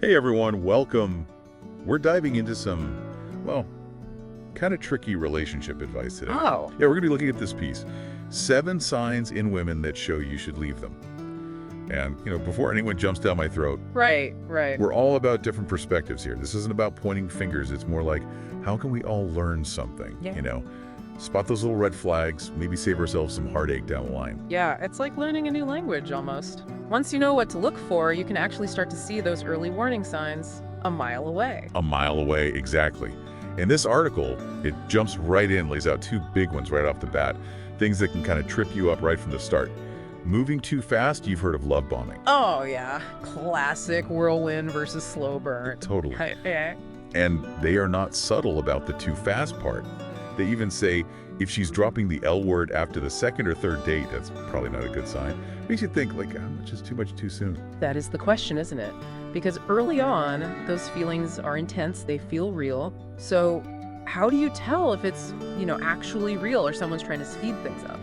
Hey everyone, welcome. We're diving into some, well, kind of tricky relationship advice today. Oh, Yeah, we're going to be looking at this piece. 7 signs in women that show you should leave them. And, before anyone jumps down my throat, right. we're all about different perspectives here. This isn't about pointing fingers. It's more like, how can we all learn something? Yeah. Spot those little red flags, maybe save ourselves some heartache down the line. Yeah, it's like learning a new language almost. Once you know what to look for, you can actually start to see those early warning signs a mile away. A mile away, exactly. In this article, it jumps right in, lays out 2 big ones right off the bat. Things that can kind of trip you up right from the start. Moving too fast, you've heard of love bombing. Oh, yeah. Classic whirlwind versus slow burn. Totally. Yeah. And they are not subtle about the too fast part. They even say, if she's dropping the L word after the second or third date, that's probably not a good sign. Makes you think, how much is too much too soon? That is the question, isn't it? Because early on, those feelings are intense, they feel real. So how do you tell if it's, actually real or someone's trying to speed things up?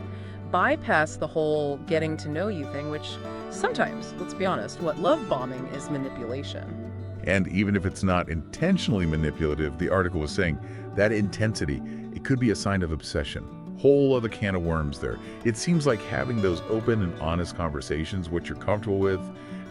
Bypass the whole getting to know you thing, which sometimes, let's be honest, what love bombing is manipulation. And even if it's not intentionally manipulative, the article was saying that intensity, it could be a sign of obsession. Whole other can of worms there. It seems like having those open and honest conversations, what you're comfortable with,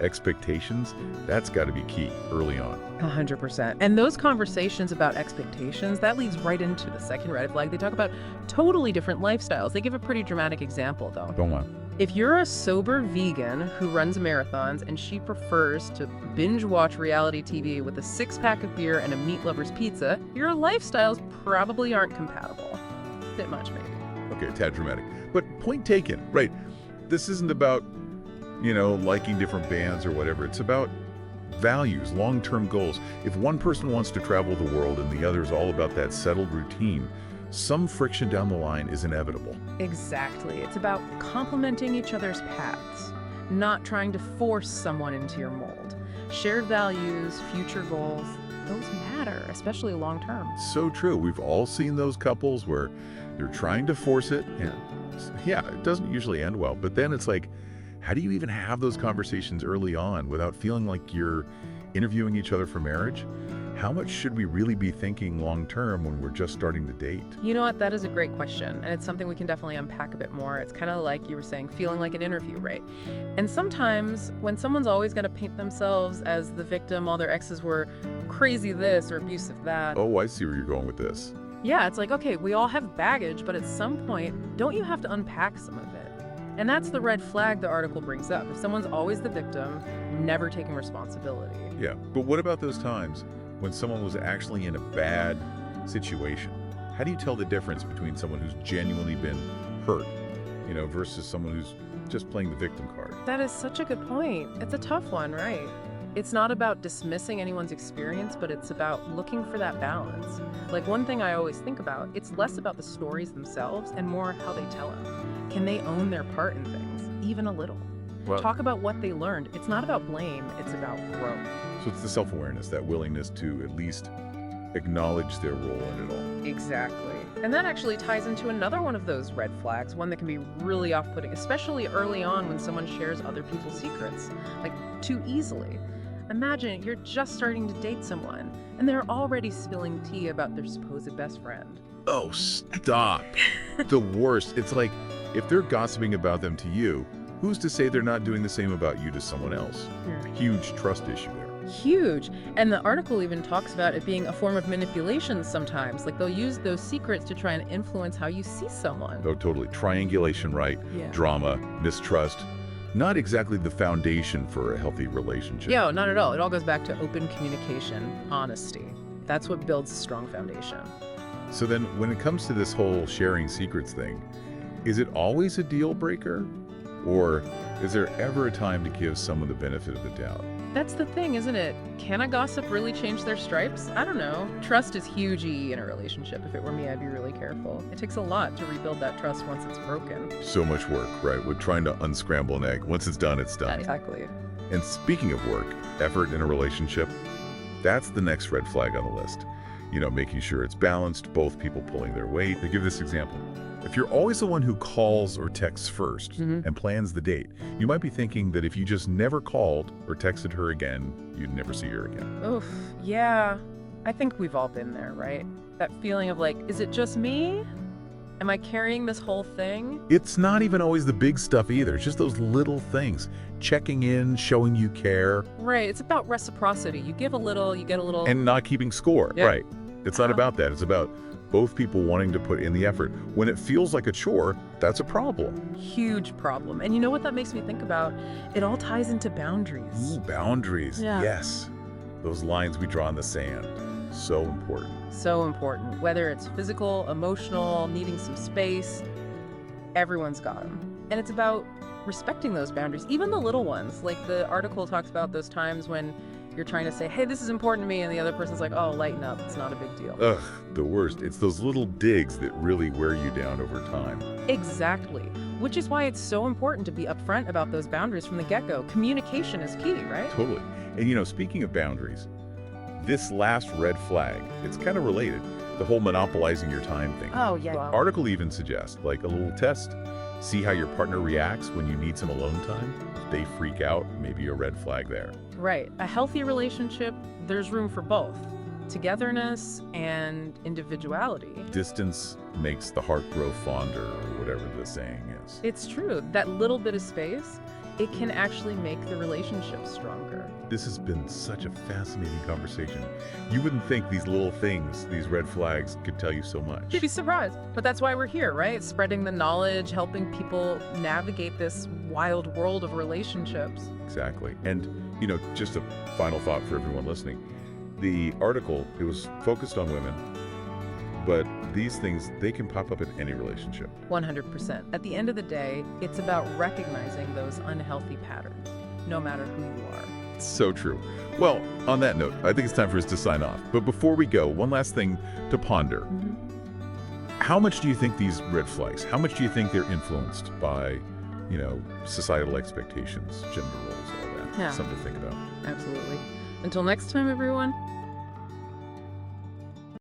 expectations, that's got to be key early on. 100%. And those conversations about expectations, that leads right into the second red flag. They talk about totally different lifestyles. They give a pretty dramatic example, though. Go on. If you're a sober vegan who runs marathons and she prefers to binge watch reality TV with a 6-pack of beer and a meat lover's pizza, your lifestyles probably aren't compatible. Bit much, maybe. Okay, a tad dramatic. But point taken, right? This isn't about, liking different bands or whatever. It's about values, long-term goals. If one person wants to travel the world and the other is all about that settled routine, some friction down the line is inevitable. Exactly. It's about complementing each other's paths, not trying to force someone into your mold. Shared values, future goals, those matter, especially long term. So true. We've all seen those couples where they're trying to force it, and it doesn't usually end well. But then it's like, how do you even have those conversations early on without feeling like you're interviewing each other for marriage? How much should we really be thinking long term when we're just starting to date? You know what? That is a great question. And it's something we can definitely unpack a bit more. It's kind of like you were saying, feeling like an interview, right? And sometimes when someone's always going to paint themselves as the victim, all their exes were crazy this or abusive that. Oh, I see where you're going with this. Yeah, it's like, okay, we all have baggage, but at some point, don't you have to unpack some of it? And that's the red flag the article brings up. If someone's always the victim, never taking responsibility. Yeah, but what about those times when someone was actually in a bad situation? How do you tell the difference between someone who's genuinely been hurt, versus someone who's just playing the victim card? That is such a good point. It's a tough one, right? It's not about dismissing anyone's experience, but it's about looking for that balance. Like one thing I always think about, it's less about the stories themselves and more how they tell them. Can they own their part in things, even a little? Well, Talk about what they learned. It's not about blame, it's about growth. so it's the self-awareness, that willingness to at least acknowledge their role in it all. Exactly. And that actually ties into another one of those red flags, one that can be really off-putting, especially early on when someone shares other people's secrets, like too easily. Imagine you're just starting to date someone, and they're already spilling tea about their supposed best friend. Oh, stop. The worst. It's like, if they're gossiping about them to you, who's to say they're not doing the same about you to someone else? Huge trust issue there. Huge. And the article even talks about it being a form of manipulation sometimes. Like they'll use those secrets to try and influence how you see someone. Oh, totally. Triangulation, right? Yeah. Drama, mistrust. Not exactly the foundation for a healthy relationship. Yeah, not at all. It all goes back to open communication, honesty. That's what builds a strong foundation. So then, when it comes to this whole sharing secrets thing, is it always a deal breaker? Or is there ever a time to give someone the benefit of the doubt? That's the thing, isn't it? Can a gossip really change their stripes? I don't know. Trust is huge in a relationship. If it were me, I'd be really careful. It takes a lot to rebuild that trust once it's broken. So much work, right? We're trying to unscramble an egg. Once it's done, it's done. Exactly. And speaking of work, effort in a relationship, that's the next red flag on the list. Making sure it's balanced, both people pulling their weight. To give this example, If you're always the one who calls or texts first and plans the date, you might be thinking that if you just never called or texted her again, you'd never see her again. Oof, yeah. I think we've all been there, right? That feeling of like, is it just me? Am I carrying this whole thing? It's not even always the big stuff either. It's just those little things. Checking in, showing you care. Right, it's about reciprocity. You give a little, you get a little. And not keeping score. Yeah. Right. It's not about that. It's about both people wanting to put in the effort. When it feels like a chore, that's a problem. Huge problem. And you know what that makes me think about? It all ties into boundaries. Ooh, boundaries. Yeah. Yes. Those lines we draw in the sand. So important. So important. Whether it's physical, emotional, needing some space, everyone's got them. And it's about respecting those boundaries, even the little ones. Like the article talks about those times when you're trying to say, hey, this is important to me, and the other person's like, oh, lighten up, it's not a big deal. Ugh, the worst. It's those little digs that really wear you down over time. Exactly. Which is why it's so important to be upfront about those boundaries from the get-go. Communication is key, right? Totally. And speaking of boundaries, this last red flag, it's kind of related. The whole monopolizing your time thing. Oh, yeah. Article even suggests, like a little test. See how your partner reacts when you need some alone time. If they freak out, maybe a red flag there. Right. A healthy relationship, there's room for both. Togetherness and individuality. Distance makes the heart grow fonder, or whatever the saying is. It's true. That little bit of space, it can actually make the relationship stronger. This has been such a fascinating conversation. You wouldn't think these little things, these red flags, could tell you so much. You'd be surprised. But that's why we're here, right? Spreading the knowledge, helping people navigate this wild world of relationships. Exactly. And, just a final thought for everyone listening. The article, it was focused on women, but these things, they can pop up in any relationship. 100%. At the end of the day, it's about recognizing those unhealthy patterns, no matter who you are. So true. Well, on that note, I think it's time for us to sign off. But before we go, one last thing to ponder. How much do you think these red flags, how much do you think they're influenced by, societal expectations, gender roles, all that? Yeah. Something to think about. Absolutely. Until next time, everyone.